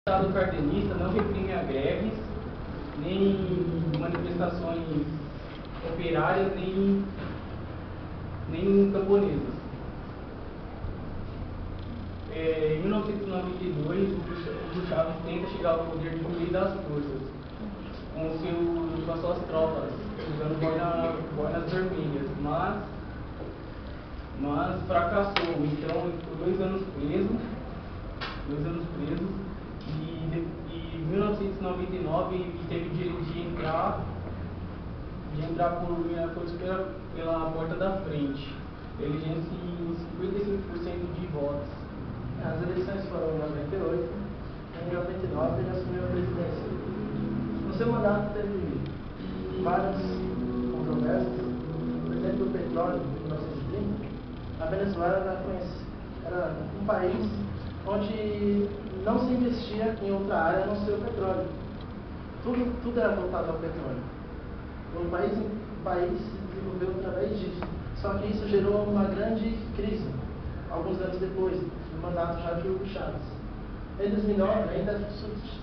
Estado cardenista não reprime a greves, nem manifestações operárias, nem camponesas. Em 1992, o Chávez tenta chegar ao poder por meio das forças, com as suas tropas, usando boinas vermelhas, mas fracassou. Então, ele ficou 2 anos preso, e em 1999 ele teve o direito de entrar pela porta da frente, elegendo-se 55% de votos. As eleições foram em 98, em 99 ele assumiu a presidência. No seu mandato teve várias controvérsias. Por exemplo, o petróleo, em 1930, a Venezuela era um país onde não se investia em outra área a não ser o petróleo. Tudo era voltado ao petróleo. O país se desenvolveu através disso. Só que isso gerou uma grande crise, alguns anos depois, no mandato já de Hugo Chávez. Em 2009 ainda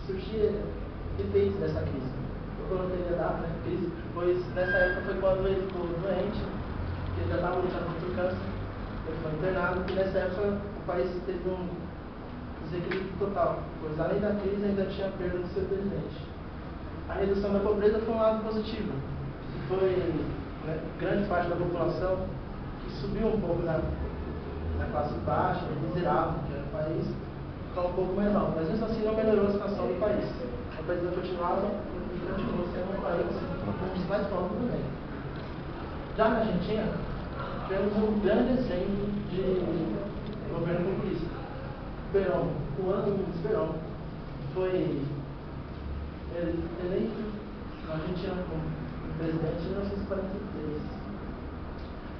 surgia efeitos dessa crise. Eu coloquei a data, crise, pois nessa época foi quando ele ficou doente, ele já estava lutando contra o câncer, ele foi internado, e nessa época o país teve um desequilíbrio total, pois além da crise ainda tinha perda do seu presidente. A redução da pobreza foi um lado positivo, e foi grande parte da população que subiu um pouco na classe baixa, miserável, que era o país, ficou um pouco menor, mas mesmo assim não melhorou a situação do país. O país continuava e continuou sendo um país dos mais pobres também. Já na Argentina, tivemos um grande exemplo de governo populista. Perón, Juan Perón, foi eleito na Argentina como presidente em 1943.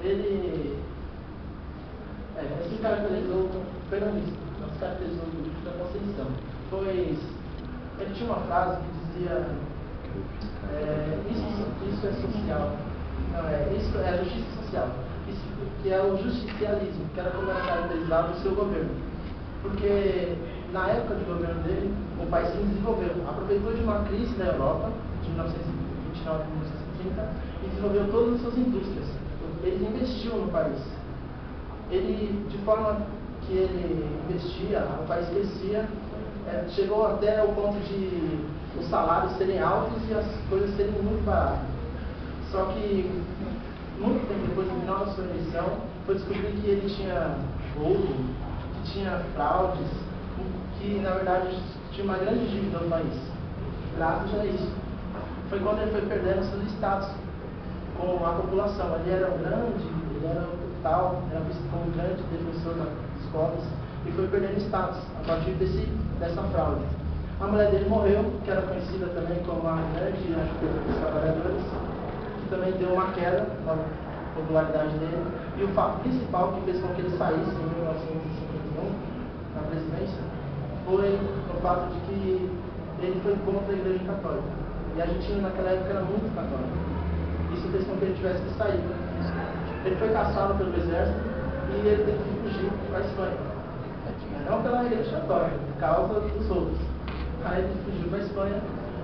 Ele se caracterizou como peronista, não se caracterizou da Conceição, pois ele tinha uma frase que dizia isso é social, isso é a justiça social, isso que é o justicialismo, que era como era caracterizado o seu governo. Porque na época de governo dele, o país se desenvolveu, aproveitou de uma crise da Europa, de 1929 a 1930, e desenvolveu todas as suas indústrias. Ele investiu no país. Ele, de forma que ele investia, o país crescia, chegou até o ponto de os salários serem altos e as coisas serem muito baratas. Só que, muito tempo depois, no final da sua eleição, foi descobrir que ele tinha roubo, que tinha fraudes, que na verdade tinha uma grande dívida no país. Graças a isso. Foi quando ele foi perdendo seus status com a população. Ele era ele era tal, era visto como um grande defensor das pobres, e foi perdendo status a partir dessa fraude. A mulher dele morreu, que era conhecida também como a grande ajuda dos trabalhadores, que também deu uma queda na popularidade dele. E o fato principal que fez com que ele saísse em 1951 na presidência foi o fato de que ele foi contra a Igreja Católica. E a Argentina naquela época era muito católica. Isso fez com que ele tivesse que sair. Ele foi caçado pelo exército e ele teve que fugir para a Espanha. Não pela Igreja Católica, por causa dos outros. Aí ele fugiu para a Espanha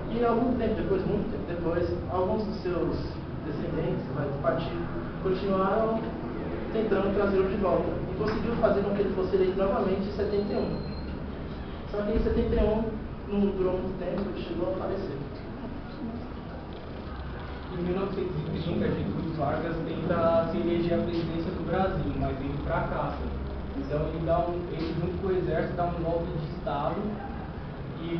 e algum tempo depois, muito tempo depois, alguns dos seus descendentes do partido continuaram tentando trazê-lo de volta. E conseguiu fazer com que ele fosse eleito novamente em 71. Só que em 71 não durou muito tempo, ele chegou a falecer. Em 1930, Getúlio Vargas tenta se eleger à presidência do Brasil, mas ele fracassa. Então ele junto com o exército dá um golpe de Estado e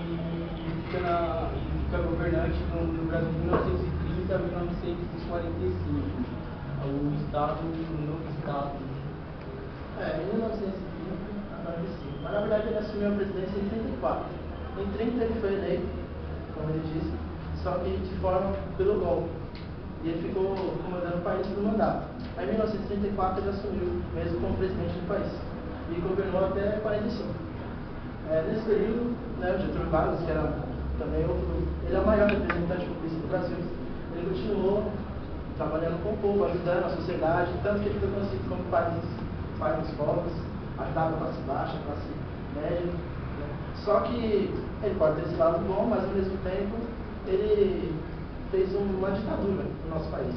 fica governante no Brasil de 1930 a 1945. O Estado, o novo Estado. Em 1930 a 45. Mas na verdade ele assumiu a presidência em 34. Em 30 ele foi eleito, como ele disse, só que de forma pelo golpe. E ele ficou comandando o país por mandato. Aí em 1934 ele assumiu, mesmo como presidente do país. E governou até 45. Nesse período, o Getúlio Vargas, que era também ele é o maior representante populista do Brasil, ele continuou trabalhando com o povo, ajudando a sociedade, tanto que ele foi conhecido como pai dos pobres, ajudava a classe baixa, a classe média. Só que ele pode ter esse lado bom, mas ao mesmo tempo ele fez uma ditadura no nosso país.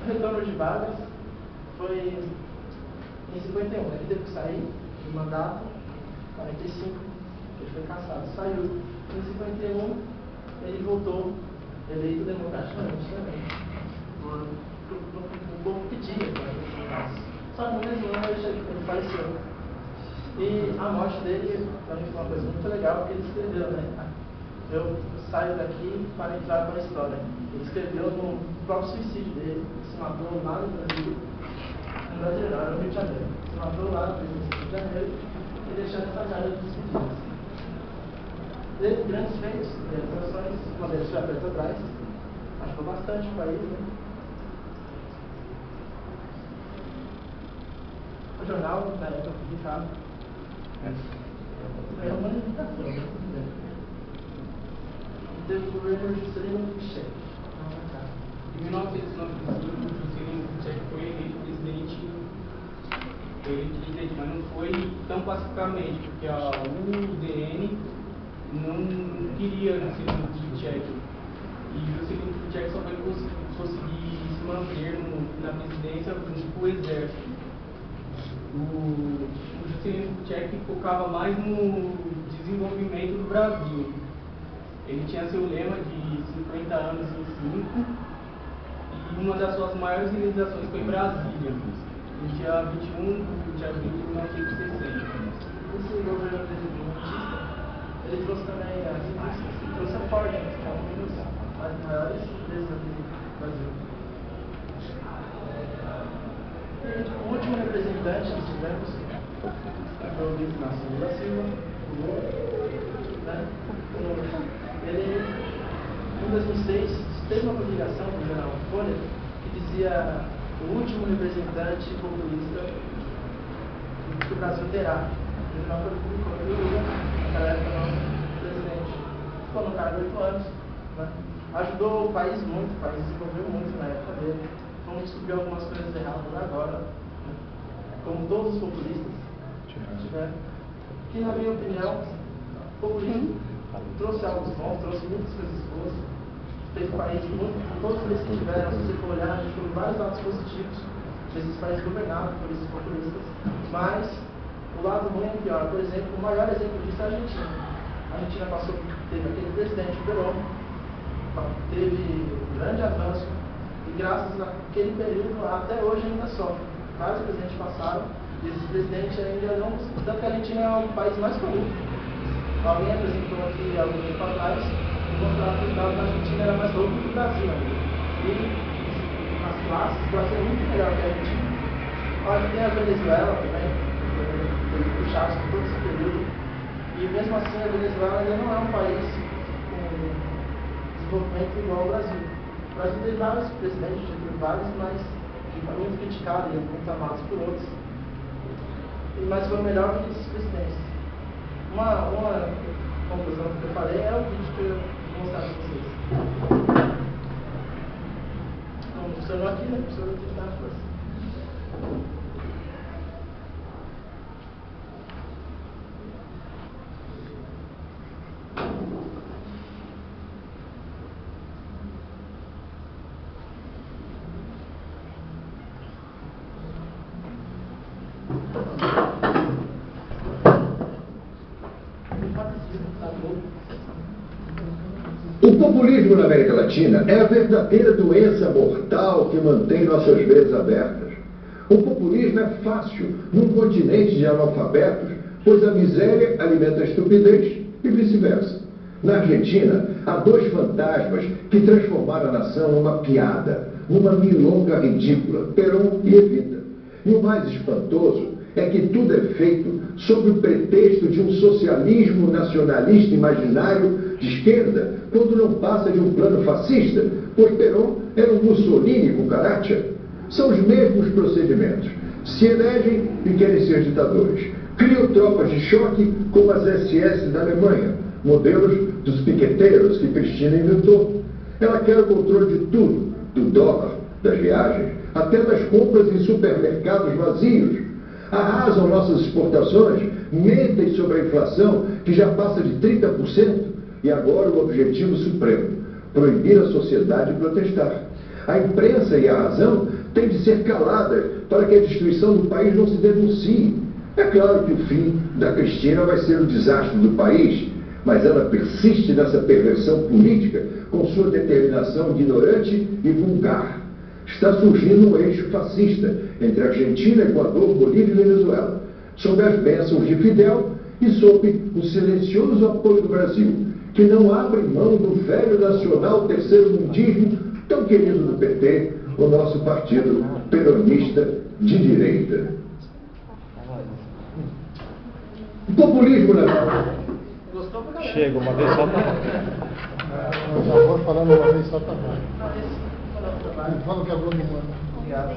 O retorno de Vargas foi em 51, ele teve que sair do mandato, 45, ele foi cassado, saiu. Em 51, ele voltou, eleito democraticamente também, por um povo pedia. Só que no mesmo ano ele faleceu. E a morte dele, para mim, foi uma coisa muito legal, porque ele escreveu, né? Eu saio daqui para entrar para a história. Ele escreveu no próprio suicídio dele, se matou lá no Brasil, no Brasil não, no Rio de Janeiro. Se matou lá no Rio de Janeiro e deixando essa carta de despedidas. Teve grandes feitos, realizações, uma delas foi a Petrobras, ajudou bastante o país, né? O jornal, na época, publicado. É uma limitação, né? Teve o governo Juscelino Kubitschek. Em 1995, Juscelino Kubitschek foi eleito presidente, mas não foi tão pacificamente, porque o UDN não queria Juscelino Kubitschek. E Juscelino Kubitschek só vai conseguir se manter na presidência junto com o exército. O Juscelino Kubitschek focava mais no desenvolvimento do Brasil. Ele tinha seu lema de 50 anos em 5, e uma das suas maiores realizações foi Brasília, no dia 21 de abril de 1960. Esse governo presidentista, ele trouxe também as indústrias, ele trouxe a Ford, que é uma das maiores empresas aqui do Brasil. O último representante que tivemos foi o Luiz Inácio Lula da Silva, né? Ele, em 2006, teve uma publicação do jornal Folha que dizia o último representante populista que o Brasil terá. O jornal foi publicado pelo Lula, naquela época nosso presidente. Ficou no cargo 8 anos, né? Ajudou o país muito, o país desenvolveu muito na época dele. Vamos descobrir algumas coisas erradas agora, né? Como todos os populistas tiveram. Que, na minha opinião, o populismo trouxe algo bom, trouxe muitas coisas boas, fez o país muito, todos eles que tiveram, se você for olhar, a gente teve vários lados positivos desses países governados por esses populistas, mas o lado ruim é pior. Por exemplo, o maior exemplo disso é a Argentina. A Argentina teve aquele presidente Perón, teve um grande avanço, e graças àquele período, até hoje ainda sofre. Vários presidentes passaram, e esses presidentes ainda não, tanto que a Argentina é o país mais corrupto. Alguém apresentou aqui algum tempo atrás e mostrava que o Estado da Argentina era mais corrupto que o Brasil ainda. E as classes, o Brasil é muito melhor que a Argentina. Olha, tem a Venezuela também, foi puxado por todo esse período. E mesmo assim a Venezuela ainda não é um país com desenvolvimento igual ao Brasil. O Brasil teve vários presidentes, teve vários, mas muito criticados e muito amados por outros. Mas foi melhor do que esses presidentes. Uma conclusão que eu falei é o vídeo que eu vou mostrar para vocês. Não funcionou aqui, né? Precisou tentar a força. O populismo na América Latina é a verdadeira doença mortal que mantém nossas veias abertas. O populismo é fácil num continente de analfabetos, pois a miséria alimenta a estupidez e vice-versa. Na Argentina, há dois fantasmas que transformaram a nação numa piada, numa milonga ridícula, Perón e Evita. E o mais espantoso é que tudo é feito sob o pretexto de um socialismo nacionalista imaginário de esquerda, quando não passa de um plano fascista, pois Perón era um Mussolini com caráter. São os mesmos procedimentos. Se elegem e querem ser ditadores. Criam tropas de choque como as SS da Alemanha, modelos dos piqueteiros que Cristina inventou. Ela quer o controle de tudo, do dólar, das viagens, até das compras em supermercados vazios. arrasam nossas exportações, mentem sobre a inflação, que já passa de 30%, e agora o objetivo supremo, proibir a sociedade de protestar. A imprensa e a razão têm de ser caladas para que a destruição do país não se denuncie. É claro que o fim da Cristina vai ser o desastre do país, mas ela persiste nessa perversão política com sua determinação ignorante e vulgar. Está surgindo um eixo fascista entre Argentina, Equador, Bolívia e Venezuela, sob as bênçãos de Fidel e sob o silencioso apoio do Brasil, que não abre mão do velho nacional terceiro-mundismo tão querido do PT, o nosso partido peronista de direita. O populismo na... Chega, uma vez só tá bom. Por favor, falando uma vez só tá bom. Fala o que a Globo manda. Obrigado.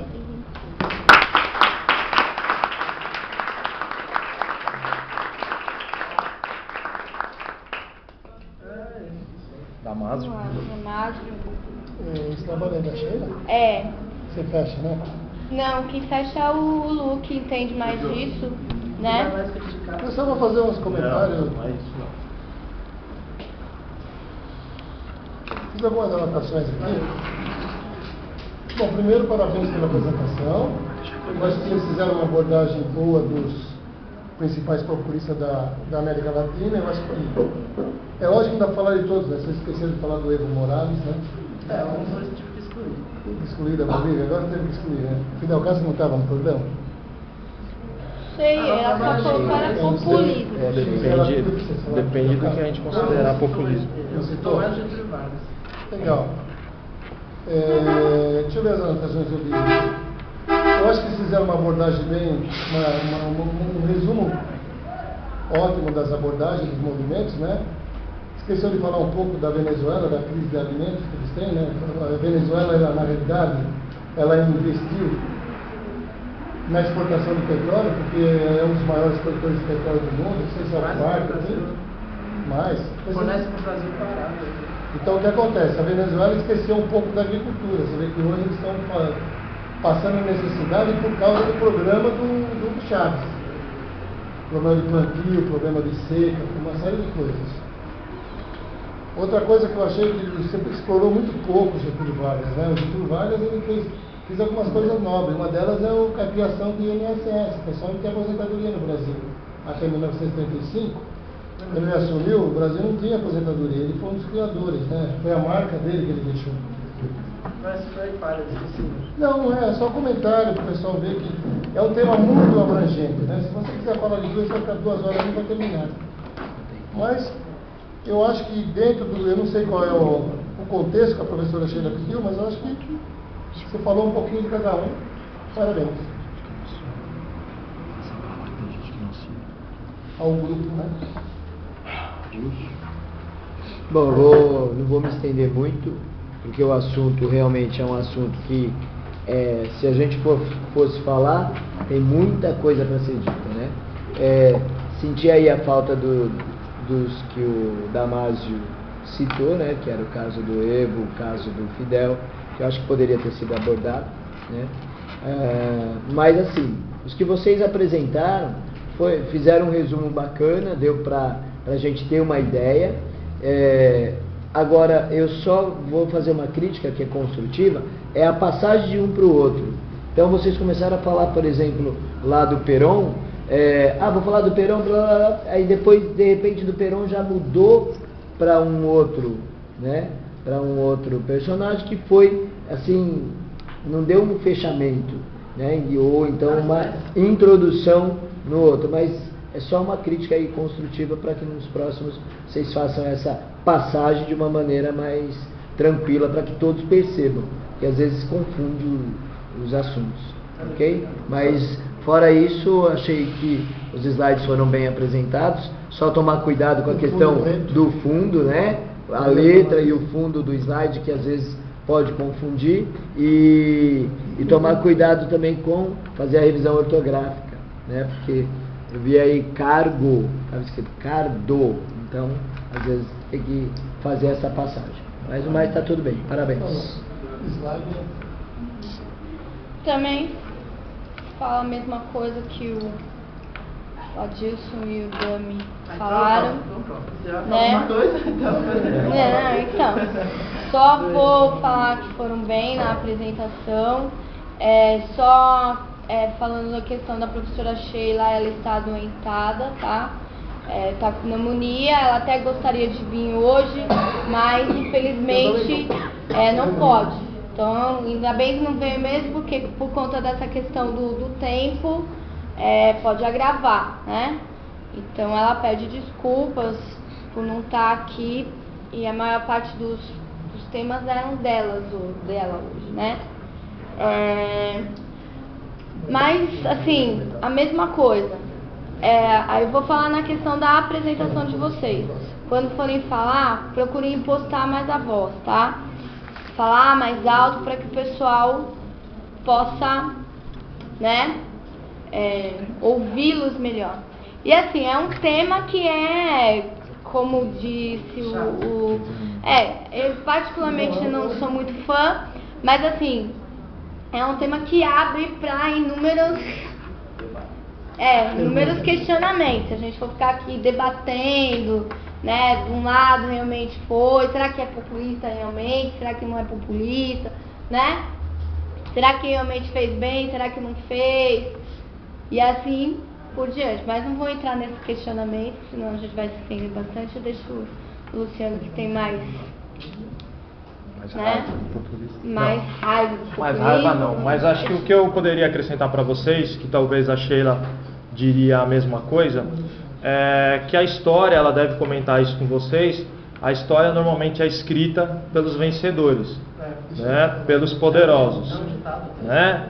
Damásio. Esse trabalho é da Sheila? É. Você fecha, né? Não, quem fecha é o Lu, que entende mais disso, né? Eu só vou fazer uns comentários. Fiz algumas anotações aqui. Bom, primeiro, parabéns pela apresentação. Eu acho que vocês fizeram uma abordagem boa dos principais populistas da América Latina. Eu acho que é lógico que não dá pra falar de todos, né? Vocês esqueceram de falar do Evo Morales, né? Um dos tipos de excluído. Excluído da Bolívia, agora teve que excluir, né? Fidel Castro não estava no programa? Sei, ela só falou que era populismo. Depende do que a gente considerar populismo. Não citou? Tomás Getúlio Vargas. Legal. Deixa eu ver as anotações que eu vi. Eu acho que eles fizeram uma abordagem bem, um resumo ótimo das abordagens dos movimentos, né? Esqueceu de falar um pouco da Venezuela, da crise de alimentos que eles têm, né? A Venezuela, ela, na realidade, ela investiu na exportação de petróleo, porque é um dos maiores produtores de petróleo do mundo, não sei se é o quarto, assim, mais. Fornece para o Brasil parado. Então, o que acontece? A Venezuela esqueceu um pouco da agricultura. Você vê que hoje eles estão passando necessidade por causa do programa do Chaves. Problema de plantio, problema de seca, uma série de coisas. Outra coisa que eu achei que ele sempre explorou muito pouco o Getúlio Vargas, né? O Getúlio Vargas ele fez algumas coisas nobres. Uma delas é a criação do INSS, o pessoal não tem aposentadoria no Brasil. Até 1935, quando ele assumiu, o Brasil não tinha aposentadoria, ele foi um dos criadores, né? Foi a marca dele que ele deixou. Mas foi para esqueci. Não é só comentário para o pessoal ver que é um tema muito abrangente, né? Se você quiser falar de duas, vai ficar 2 horas e não vai terminar. Mas eu acho que dentro do... Eu não sei qual é o contexto que a professora Sheila pediu, mas eu acho que você falou um pouquinho de cada um. Parabéns. Ao grupo, né? Bom, eu não vou me estender muito, porque o assunto realmente é um assunto que, se a gente fosse falar, tem muita coisa para ser dita, né? Senti aí a falta dos que o Damásio citou, né? Que era o caso do Evo, o caso do Fidel, que eu acho que poderia ter sido abordado, né? Mas assim, os que vocês apresentaram fizeram um resumo bacana, deu para a gente ter uma ideia. Agora, eu só vou fazer uma crítica que é construtiva, é a passagem de um para o outro. Então, vocês começaram a falar, por exemplo, lá do Perón, vou falar do Perón, blá, blá, blá, aí depois, de repente, do Perón já mudou para um outro, né? Para um outro personagem que foi, assim, não deu um fechamento, né? Ou então uma introdução no outro, mas é só uma crítica aí construtiva para que nos próximos vocês façam essa passagem de uma maneira mais tranquila, para que todos percebam, que às vezes confunde os assuntos, ok? Mas fora isso, achei que os slides foram bem apresentados, só tomar cuidado com a questão do fundo, né? A letra e o fundo do slide, que às vezes pode confundir, e tomar cuidado também com fazer a revisão ortográfica, né? Porque eu vi aí cargo, estava escrito cardo, então às vezes tem que fazer essa passagem. Mas o mais está tudo bem, parabéns. Slide. Também falo a mesma coisa que o Adilson e o Dami falaram. Então pronto. Você vai falar Né? uma coisa, então. Então, só vou falar que foram bem na apresentação. Falando da questão da professora Sheila, ela está adoentada, tá? Tá com pneumonia, ela até gostaria de vir hoje, mas infelizmente não pode. Então, ainda bem que não veio mesmo, porque por conta dessa questão do tempo, pode agravar, né? Então ela pede desculpas por não estar aqui, e a maior parte dos temas eram dela hoje, né? Mas, assim, a mesma coisa. Aí eu vou falar na questão da apresentação de vocês. Quando forem falar, procurem impostar mais a voz, tá? Falar mais alto para que o pessoal possa, né, ouvi-los melhor. E assim, é um tema que como disse eu particularmente não sou muito fã, mas assim, é um tema que abre para inúmeros questionamentos. Se a gente for ficar aqui debatendo, né, de um lado realmente será que é populista realmente, será que não é populista, né? Será que realmente fez bem, será que não fez? E assim por diante. Mas não vou entrar nesse questionamento, senão a gente vai se estender bastante. Eu deixo o Luciano, que tem mais raiva do populismo. Mais raiva não, mas acho que o que eu poderia acrescentar para vocês, que talvez a Sheila diria a mesma coisa, é que a história, ela deve comentar isso com vocês, a história normalmente é escrita pelos vencedores, né, pelos poderosos, né?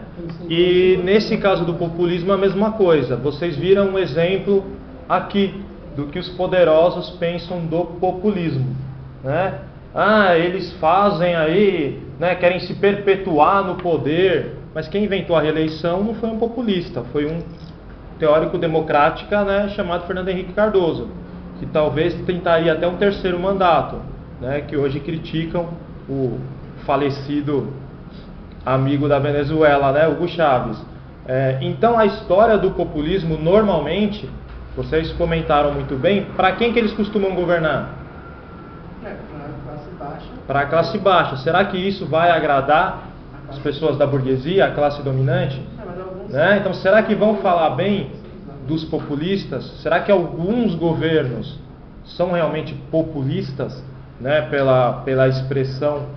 E nesse caso do populismo é a mesma coisa. Vocês viram um exemplo aqui do que os poderosos pensam do populismo, né? Eles fazem aí, né, querem se perpetuar no poder, mas quem inventou a reeleição não foi um populista, foi um teórico democrática, né, chamado Fernando Henrique Cardoso, que talvez tentaria até um terceiro mandato, né, que hoje criticam o falecido amigo da Venezuela, né, Hugo Chávez. Então a história do populismo, normalmente, vocês comentaram muito bem, para quem que eles costumam governar? Para a classe baixa. Será que isso vai agradar as pessoas da burguesia, a classe dominante? Né? Então, será que vão falar bem dos populistas? Será que alguns governos são realmente populistas, né, pela expressão,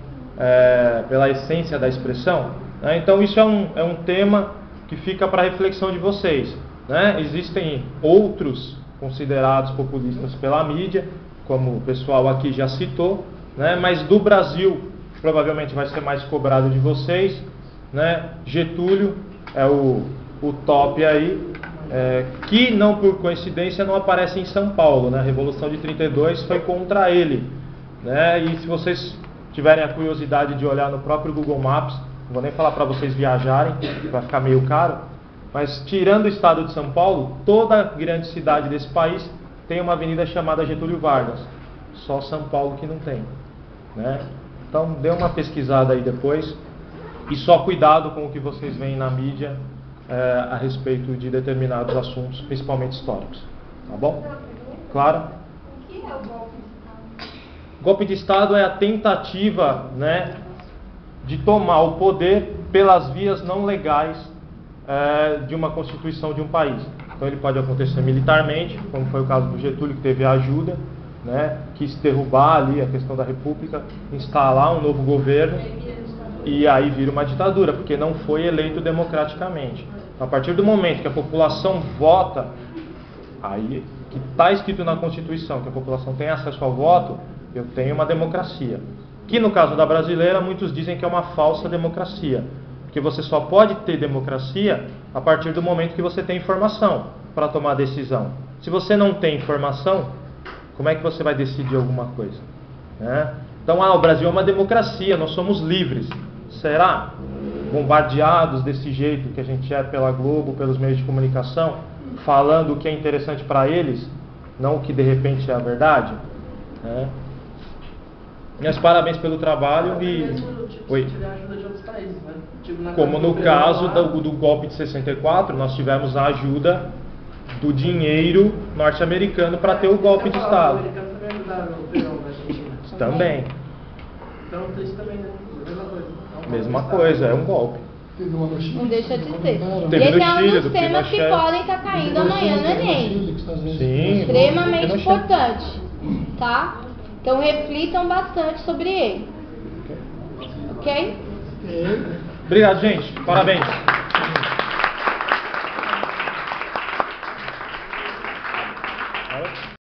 pela essência da expressão? Né? Então, isso é um tema que fica para a reflexão de vocês. Né? Existem outros considerados populistas pela mídia, como o pessoal aqui já citou, né? Mas do Brasil provavelmente vai ser mais cobrado de vocês, né? Getúlio é o top aí, que não por coincidência não aparece em São Paulo, né? A Revolução de 32 foi contra ele, né? E se vocês tiverem a curiosidade de olhar no próprio Google Maps, não vou nem falar para vocês viajarem, vai ficar meio caro, mas tirando o estado de São Paulo, toda grande cidade desse país tem uma avenida chamada Getúlio Vargas, só São Paulo que não tem, né? Então dê uma pesquisada aí depois, e só cuidado com o que vocês veem na mídia a respeito de determinados assuntos, principalmente históricos, tá bom? Claro? O que é o golpe de Estado? Golpe de Estado é a tentativa, né, de tomar o poder pelas vias não legais de uma constituição de um país. Então ele pode acontecer militarmente, como foi o caso do Getúlio, que teve a ajuda, né, quis derrubar ali a questão da república, instalar um novo governo, e aí vira uma ditadura, porque não foi eleito democraticamente. A partir do momento que a população vota, aí que está escrito na Constituição que a população tem acesso ao voto, eu tenho uma democracia. Que no caso da brasileira, muitos dizem que é uma falsa democracia, porque você só pode ter democracia a partir do momento que você tem informação para tomar decisão. Se você não tem informação, como é que você vai decidir alguma coisa? Né? Então, o Brasil é uma democracia, nós somos livres. Será? Bombardeados desse jeito que a gente é pela Globo, pelos meios de comunicação, falando o que é interessante para eles, não o que de repente é a verdade? Né? Meus parabéns pelo trabalho e... Mesmo, tipo, Oi. se tiver ajuda de outros países, né? Tipo, na Como época no do caso Perón lá, do golpe de 64, nós tivemos a ajuda do dinheiro norte-americano para ter o golpe de Os Estado. americanos também ajudaram o Perón na Argentina. Também. Então, isso também, né? Mesma coisa. É um Mesma golpe de coisa, Estado. é um golpe. Teve uma no Chile, Não deixa de ser. comentaram. Teve E no esse é um Chile, dos do temas que Pinochet. podem estar caindo amanhã no Enem. Sim. Extremamente Pinochet. importante, tá? Então reflitam bastante sobre ele. Ok? Obrigado, gente. Parabéns.